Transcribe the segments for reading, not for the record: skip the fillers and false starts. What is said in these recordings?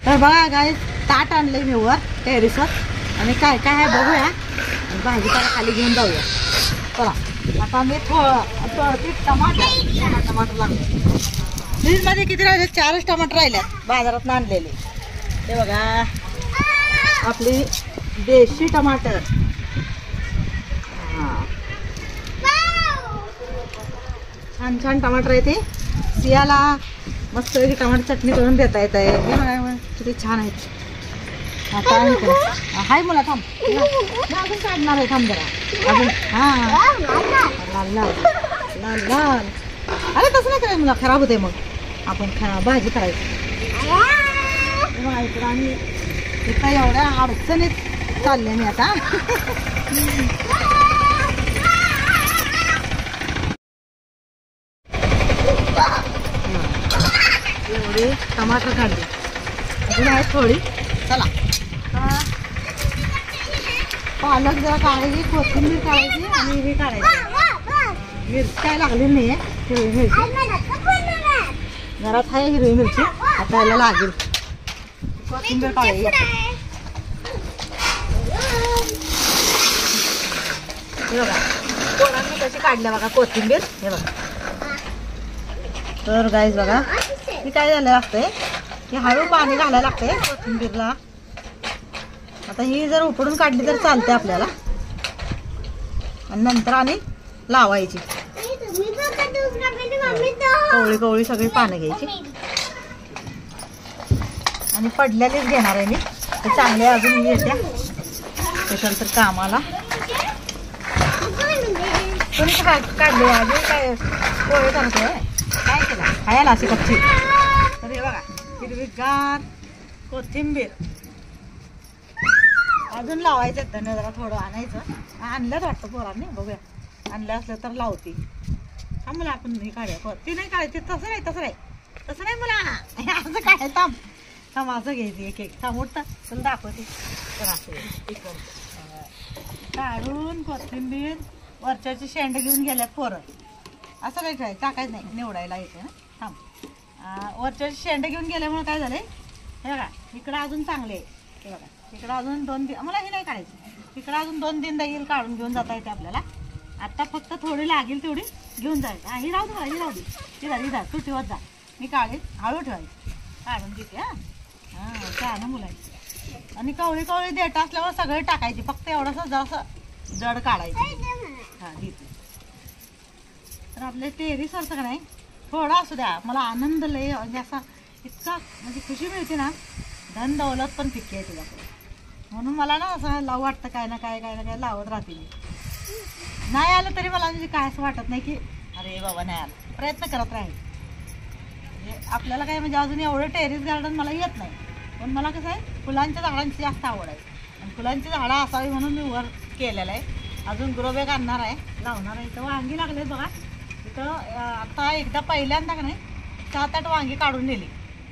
तर बघा काय ताट आणलंय मी वर टेरेसवर आणि काय काय आहे बघूया आणि भाजीपाला खाली घेऊन जाऊया. चला आता मी थोडं टमाटर लागले फ्रीजमध्ये. किती राहिले? 4च टमाटर राहिल्यात बाजारात आणलेले. ते बघा आपली देशी टमाटर. छान छान टमाटर आहे ते. सियाला मस्त टमाटर चटणी करून देता येत आहे. हे बघा किती छान आहेत. हाय मला थांब अजून काढणार आहे. थांब जरा अजून. लाल लाल लाल लाल. अरे तसं नाही करायचं, मला खराब होते मग. आपण भाजी करायची. इकडं आणि इथं एवढ्या अडचणीत चालले मी आता. एवढी टमाटर काढली अजून आहेत थोडी. चला पालक जरा काढायची, कोथिंबीर काढायची आणि हे काढायची. मिरची काय लागलेली नाही आहे. हिरवी मिरची घरात आहे. हिरवी मिरची आता याला लागेल. कोथिंबीर काढायची. हे बघा पोरांनी कशी काढल्या बघा कोथिंबीर. हे बघा. तर गाईज बघा ही काय झालं लागतंय की हळू पाणी घालायला लागतंय कोथिंबीरला. आता ही जर उकडून काढली तर चालते आपल्याला आणि नंतर आणि लावायची. कवळी कवळी सगळी पानं घ्यायची आणि पडलेलीच घेणार आहे मी. ते चांगले अजून येत्या त्याच्यानंतर कामाला. कोणी काढले अजून काय पोहे करतोय काय केला खायला अशी कच्ची. तर हे बघा हिरवीगार कोथिंबीर अजून लावायचं. धने जरा थोडं आणायचं. आणलंच वाटतं पोरांनी. बघूया आणलं असलं तर लावते. हा मला आपण हे काढूया. ती नाही काढायची. तसं नाही तसं नाही तसं नाही मला असं काय. थांब थांब असं घ्यायची एक एक. थांब उठतं तुला दाखवते. तर असं काढून कोथिंबीर वरच्याची शेंड घेऊन गेल्यात पोरं. असं काही काय टाकायचं नाही. निवडायला येते ना. थांब वरच्याची शेंड घेऊन गेल्यामुळे काय झालंय हे बघा इकडं अजून चांगले आहे. हे बघा इकडं अजून 2 दिन मला हे नाही काढायचं. इकडं अजून 2 दिन येईल काढून घेऊन जाता येते आपल्याला. आता फक्त थोडी लागेल तेवढी घेऊन जायचं. ही राहू दे मला. ही राहू दे. ती झाली जा तू ठेवत जा. मी काढेल हळू ठेवायची. काढून देते. हां छान मुलायची. आणि कवळी कवळी देठ असल्यावर सगळे टाकायची. फक्त एवढंसं जसं जड काढायचं. हां देते. तर आपल्या टेरेसवरचं का नाही थोडं असू द्या. मला आनंद लय म्हणजे असा इतका म्हणजे खुशी मिळते ना. धन दौलत पण पिके आहे तुझ्याकडे. म्हणून मला ना असं लावू वाटतं काय ना काय काय ना काय लावत राहते मी. नाही आलं तरी मला म्हणजे काय असं वाटत नाही की अरे बाबा नाही आलं. प्रयत्न करत राहील. म्हणजे आपल्याला काय म्हणजे अजून एवढं टेरेस गार्डन मला येत नाही. पण मला कसं आहे फुलांच्या झाडांची जास्त आवड आहे. आणि फुलांची झाडं असावी म्हणून मी वर केलेलं आहे. अजून ग्रोबॅग आणणार आहे लावणार आहे. इथं वांगी लागले बघा. इथं आता एकदा पहिल्यांदा का नाही 7-8 वांगी काढून नेली.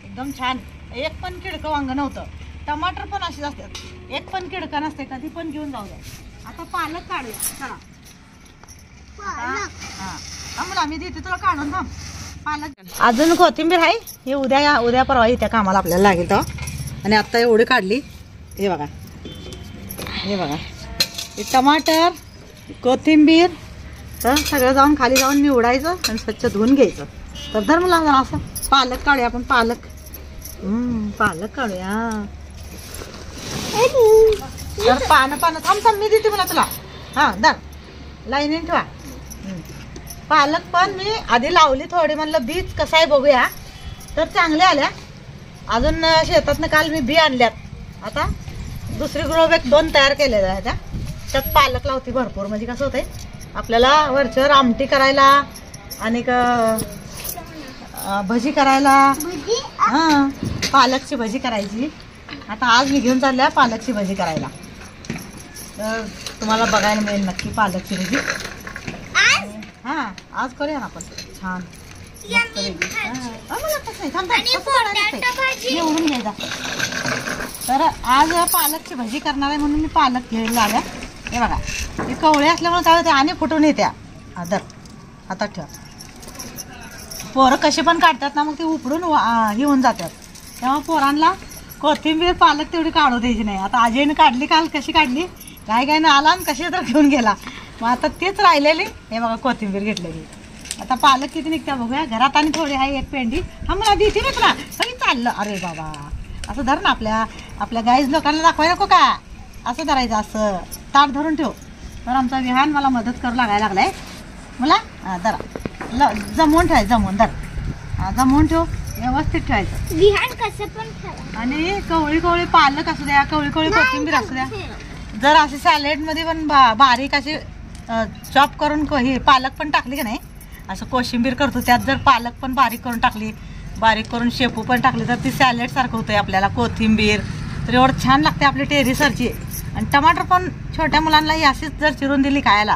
एकदम छान. एक पण किडकं वांगं नव्हतं. टमाटर पण अशीच असतात. एक पण किडकं नसते. कधी पण घेऊन जाऊ द्या. आता पालक काढूया. चला हां मला मी देते तुला काढून. थांब पालक अजून कोथिंबीर आहे. हे उद्या परवा येत्या कामाला आपल्याला लागेल तर. आणि आत्ता एवढी काढली. हे बघा हे बघा हे टमाटर कोथिंबीर. तर सगळं जाऊन खाली जाऊन निवडायचं आणि स्वच्छ धुवून घ्यायचं. तर धर मला असं पालक काढूया आपण. पालक काढूया. तर पानं थांब मी देते मला तुला. हां धर लाईनीने ठेवा. पालक पण मी आधी लावली थोडी. म्हणलं बीज कसं आहे बघूया. तर चांगले आल्या. अजून शेतातनं काल मी बी आणल्यात. आता दुसरी ग्रोबॅग 2 तयार केलेल्या आहेत. त्यात पालक लावते भरपूर. म्हणजे कसं होतंय आपल्याला वरच्यावर आमटी करायला आणि भजी करायला. हां पालकची भजी करायची. आता आज मी घेऊन चालल्या पालकची भजी करायला. तर तुम्हाला बघायला मिळेल नक्की पालकची भजी. हां आज करूया ना आपण छान. निवडून घ्यायचा. तर आज पालकची भजी करणार आहे म्हणून मी पालक घ्यायला आल्या. हे बघा हे कवळे असल्यामुळे काय होते आणि फुटून येत्या. आदर हातात ठेवा. पोरं कसे पण काढतात ना मग ते उपडून हे होऊन जातात. तेव्हा पोरांना कोथिंबीर पालक तेवढी काढू द्यायची नाही. आता अजयने काढली, काल कशी काढली, काय ना आला आणि कशी तर घेऊन गेला. मग आता तेच राहिलेली. हे बघा कोथिंबीर घेतलेली. आता पालक किती निघत्या बघूया. घरात आणि थोडी आहे एक पेंडी. हा मला देते ना तुला सगळी चाललं. अरे बाबा असं धर ना, आपल्या गाईज लोकांना दाखवाय नको का, असं धरायचं, असं ताट धरून ठेव. तर आमचा विहान मला मदत करू लागायला लागलाय मला. जरा जमवून ठेवायचं, जमवून धर, जमवून ठेव, व्यवस्थित ठेवायचं विहान कसं पण ठेवा. आणि कवळी कवळी पालक असू द्या, कवळी कवळी कोथिंबीर असू द्या. जर असे सॅलेडमध्ये पण बारीक असे चॉप करून हे पालक पण टाकली की नाही, असं कोशिंबीर करतो त्यात जर पालक पण बारीक करून टाकली, बारीक करून शेपू पण टाकली, तर ती सॅलेड सारखं होतंय आपल्याला. कोथिंबीर तर एवढं छान लागते आपली टेरेसवरची. आणि टमाटर पण छोट्या मुलांनाही अशीच जर चिरून दिली खायला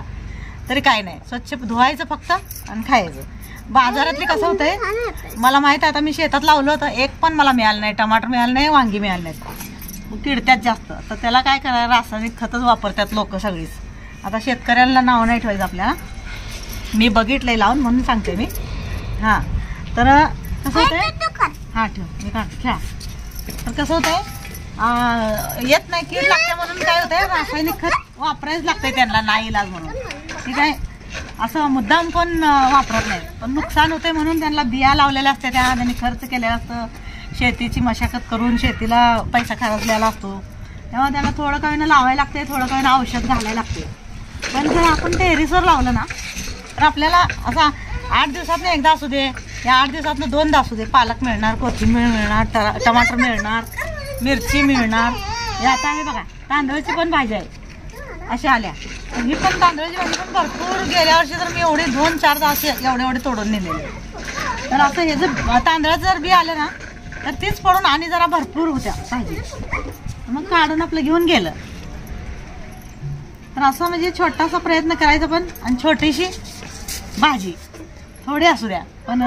तरी काय नाही, स्वच्छ धुवायचं फक्त आणि खायचं. बाजारातली कसं होतंय मला माहित आहे. आता मी शेतात लावलं होतं, एक पण मला मिळालं नाही, टमाटर मिळालं नाही, वांगी मिळाली नाहीत, किडत्यात जास्त. तर त्याला काय करायला, रासायनिक खतच वापरतात लोक सगळीच. आता शेतकऱ्यांना नाव नाही ठेवायचं आपल्याला, मी बघितलंय लावून म्हणून सांगते मी. हां तर कसं होतंय, हां ठेव मी काढ खेळा. तर कसं होतंय, येत नाही, कीड लागते म्हणून काय होतंय, रासायनिक खत वापरायच लागतंय त्यांना, नाही इलाज म्हणून. ठीक आहे, असं मुद्दाम पण वापरत नाही, पण नुकसान होते म्हणून त्यांना बिया लावलेल्या असते, त्यांनी खर्च केलेला असतं, शेतीची मशागत करून शेतीला पैसा खर्चलेला असतो, तेव्हा त्यांना थोडं काही लावायला लागते, थोडं काही औषध घालायला लागते. पण जर आपण टेरेसवर लावलं ना तर आपल्याला असा 8 दिवसातनं एकदा असू दे, या 8 दिवसातनं 2दा असू दे, पालक मिळणार, कोथिंबीर मिळणार, टमाटर मिळणार, मिरची मिळणार. हे आता हे बघा तांदळाची पण भाजी आहे अशी आल्या. ही पण तांदळाची भाजी पण भरपूर, गेल्या वर्षी तर मी एवढे 2-4 असे एवढे तोडून नेलेले. तर असं हे जर तांदळाचं जर बी आलं ना तर तीच पडून आणि जरा भरपूर होत्या भाजी, मग काढून आपलं घेऊन गेलं. तर असं म्हणजे छोटासा प्रयत्न करायचा पण, आणि छोटीशी भाजी थोडी असू द्या पण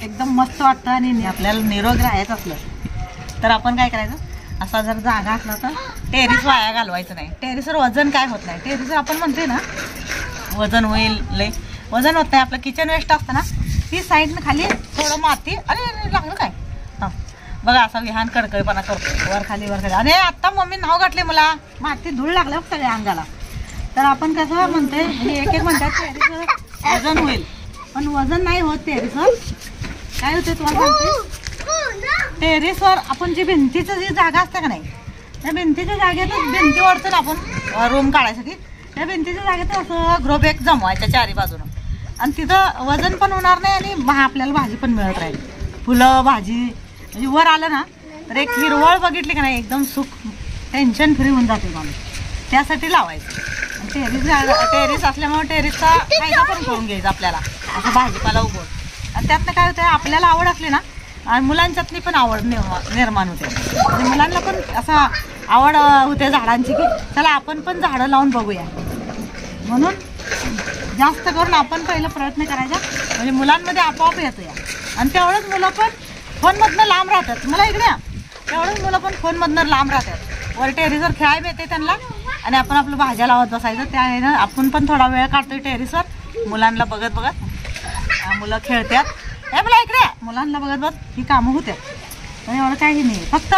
एकदम मस्त वाटतं. आणि आपल्याला निरोग राहायचं असलं तर आपण काय करायचं, असा जर जागा असला तर टेरेस वाया घालवायचं नाही. टेरेसवर वजन काय होत नाही. टेरेसवर आपण म्हणतोय ना वजन होईल, लय वजन होत नाही. आपलं किचन वेस्ट असतं ना, ती साईडनं खाली थोडं माती, अरे लागलं काय, बघा असा विहान कडकडपणा करतो, वर खाली. आणि आता मम्मी नाव गाठले मला, माती धूळ लागलं सगळ्या अंगाला. तर आपण कसं म्हणतोय, एक म्हणतात टेरेसवर वजन होईल, पण वजन नाही होत टेरेसवर. काय होते तुम्हाला सांगते, टेरेसवर आपण जी भिंतीचं जी जागा असते का नाही, त्या भिंतीच्या जागेतच भिंती ओढतो ना आपण रूम काढायसाठी, त्या भिंतीच्या जागेत असं ग्रो बॅग जमवायच्या चारी बाजूनं, आणि तिथं वजन पण होणार नाही आणि आपल्याला भाजी पण मिळत राहील. फुलं भाजी म्हणजे वर आलं ना तर एक हिरवळ बघितली का नाही, एकदम सुख, टेन्शन फ्री होऊन जाते माणूस. त्यासाठी लावायचं. टेरेस असल्यामुळे टेरेसचा फायदा पण करून घ्यायचा आपल्याला, असं भाजीपाला उगवून. आणि त्यातनं काय होतं, आपल्याला आवड असली ना, आणि मुलांच्यातली पण आवड निर्माण होते. आणि मुलांना पण असा आवड होते झाडांची, की चला आपण पण झाडं लावून बघूया. म्हणून जास्त करून आपण पहिलं प्रयत्न करायचा, म्हणजे मुलांमध्ये आपोआप येतो या. आणि तेवढंच मुलं पण फोनमधनं लांब राहतात. मला इकडे या, तेवढंच मुलं पण फोनमधनं लांब राहतात. वर टेरेसवर खेळायला येते त्यांना, आणि आपण आपलं भाज्या लावत बसायचं. त्या आहे ना, आपण पण थोडा वेळ काढतोय टेरेसवर, मुलांना बघत बघत. मुलं खेळतात, हे मला इकडे मुलांना बघत बघत ही कामं होत्यात. तर एवढं काही नाही. फक्त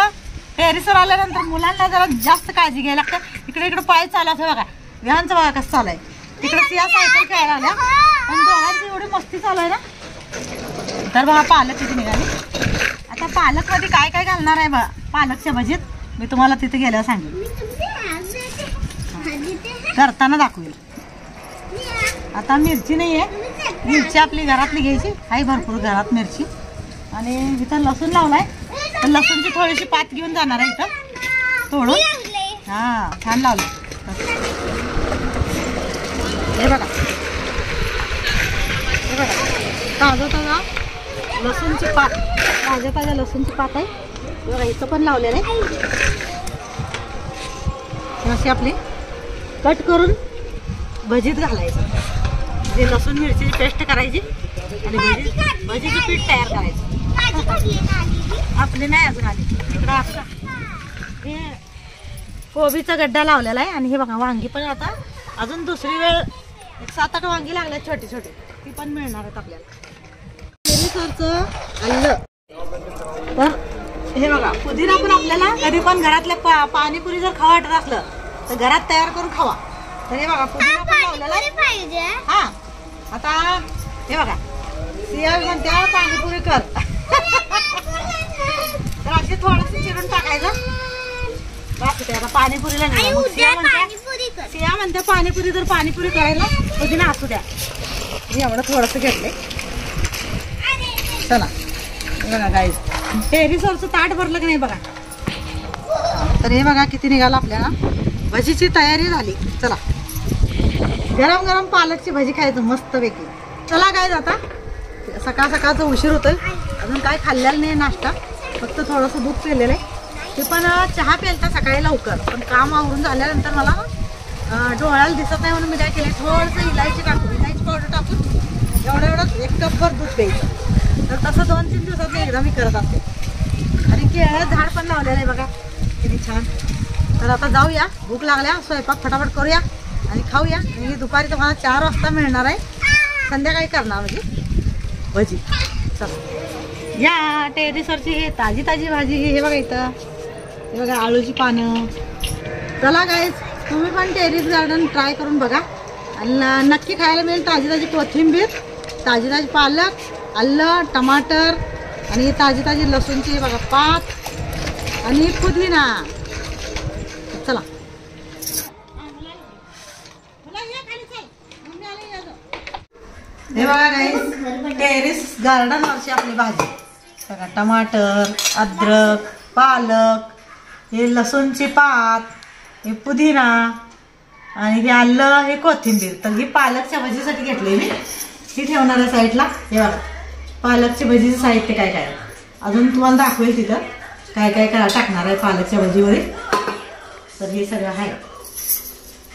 टेरेसवर आल्यानंतर मुलांना जरा जास्त काळजी घ्यायला लागते. इकडे पाय चालू असं बघा, विहानचं बघा कसं चालू आहे. तिकडे सिया सायकल खेळायला आल्या, पण दोघांची एवढी मस्ती चालू आहे ना. तर बघा पालक किती निघाली. आता पालकमध्ये काय काय घालणार आहे बघा, पालकच्या भाजीत मी तुम्हाला तिथे गेल्यावर सांगेन, करताना दाखवेल. आता मिरची नाही आहे, मिरची आपली घरातली घ्यायची आहे, भरपूर घरात मिरची. आणि इथं लसूण लावलाय, तर लसूणची थोडीशी पात घेऊन जाणार आहे इथं तोडून. हां छान लावलं. हे बघा ताजा लसूणची पात, ताज्या लसूणची पात आहे बघा. इथं पण लावलेलं आहे. अशी आपली कट करून भजीत घालायचं, म्हणजे लसूण मिरचीची पेस्ट करायची आणि भजीचं पीठ तयार करायचं. आपली नाही अजून आली. इकडं असं हे कोबीचा गड्डा लावलेला आहे. आणि हे बघा वांगी पण आता अजून दुसरी वेळ 7-8 वांगी लागले छोटे छोटे, ती पण मिळणार आहेत आपल्याला. टेरेसवरचं आलं तर हे बघा पुदिना पण आपल्याला कधी पण घरातल्या पाणीपुरी जर खावा वाटत असलं तर घरात तयार करून खावा. तर हे बघा पुदिना पण लावलेला. हा आता हे बघा सिया म्हणत्या पाणीपुरी कर. तर असे थोडंसं चिरून टाकायचं. आता पाणीपुरीला सिया म्हणते पाणीपुरी तर पाणीपुरी करायला पुदिना असू द्या. मी एवढं थोडंसं घेतलंय. चला बघा गाईस टेरिसवरचं ताट भरलं की नाही बघा. तर हे बघा किती निघालं आपल्याला. भजीची तयारी झाली. चला गरम गरम पालकची भजी खायचं मस्त पैकी. चला गाईस आता सकाळ सकाळचं उशीर होतोय. अजून काय खाल्लेलं नाही नाश्ता. फक्त थोडंसं दूध पिलेलं आहे. ते पण चहा प्यायला सकाळी लवकर. पण काम आवरून झाल्यानंतर मला डोळ्याला दिसत नाही म्हणून मी काय केलं थोडंसं इलायची पावडर टाकून एवढं 1 कपभर दूध प्यायचं. तर तसं 2-3 दिवसात एकदा मी करत असते. आणि केळं झाड पण लावलेलं आहे बघा किती छान. तर आता जाऊया भूक लागल्या स्वयंपाक फटाफट करूया आणि खाऊया. आणि दुपारी तुम्हाला 4 वाजता मिळणार आहे. संध्याकाळी करणार म्हणजे भजी. चला या टेरिसवरची हे ताजी ताजी भाजी. हे बघा इथं हे बघा आळूची पानं. चला गाईज तुम्ही पण टेरिस गार्डन ट्राय करून बघा. आणि नक्की खायला मिळेल ताजी ताजी कोथिंबीर, ताजी ताजी पालक, आलं, टमाटर आणि ताजी ताजी लसूणची बघा पात आणि पुदिना. चला हे बघा गाईस टेरिस गार्डन वरची आपली भाजी बघा. टमाटर, अद्रक, पालक, हे लसूणची पात, हे पुदिना आणि हे आलं, हे कोथिंबीर. तर ही पालकच्या भजीसाठी घेतली मी. ही ठेवणार आहे साईडला. हे बघा पालकच्या भजीचं साहित्य काय काय अजून तुम्हाला दाखवेल तिथं काय काय टाकणार आहे पालकच्या भजीमध्ये. तर हे सगळं आहे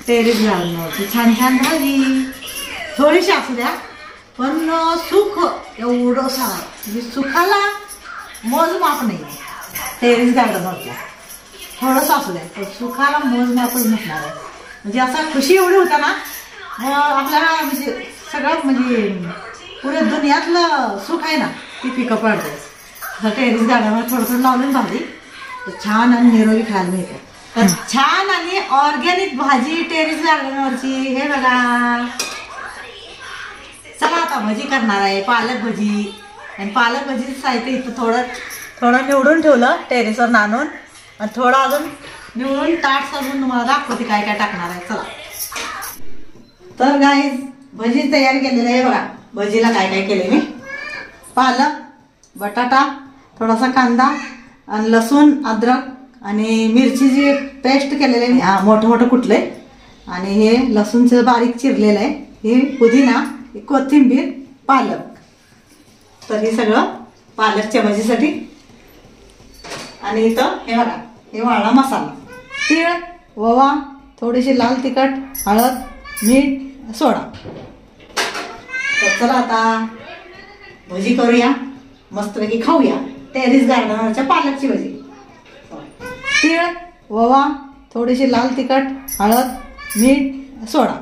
टेरिस गार्डनवरची छान छान भाजी. थोडीशी असू द्या पण सुख एवढं सारं म्हणजे सुखाला मोजमाप नाही. टेरिस गार्डनवरती थोडंसं असू द्या पण सुखाला मोजमापच नसणार आहे. म्हणजे असं खुशी एवढी होता ना मग आपल्याला म्हणजे सगळं म्हणजे पुरे दुनियातलं सुख आहे ना ती पिकं पडते. टेरिस गार्डनवर थोडंसं लावलं भाजी तर छान आणि निरोगी खायला मिळते. तर छान आणि ऑर्गॅनिक भाजी टेरिस गार्डनवरची. हे बघा चला आता भजी करणार आहे पालक भजी. आणि पालक भजीचं साहित्य इथं थोडं निवडून ठेवलं टेरिसवर नाणून. आणि थोडं अजून निवडून ताट सजून तुम्हाला दाखवते काय काय टाकणार आहे. चला तर गाईज भजी तयार केलेली आहे बघा. भजीला काय काय केले मी पालक, बटाटा, थोडासा कांदा आणि लसूण, अद्रक आणि मिरचीची पेस्ट केलेली आहे. मोठं मोठं कुटलंय. आणि हे लसूणचं बारीक चिरलेलं आहे. हे पुदिना, कोथिंबीर, पालक. तर हे सगळं पालकच्या भाजीसाठी. आणि इथं हे बघा हे वाळा मसाला, तीळ, ओवा, थोडीशी लाल तिखट, हळद, मीठ, सोडा. तर चला आता भजी करूया मस्तपैकी खाऊया टेरिस गार्डनवरच्या पालकची भजी. तीळ, ओवा, थोडीशी लाल तिखट, हळद, मीठ, सोडा.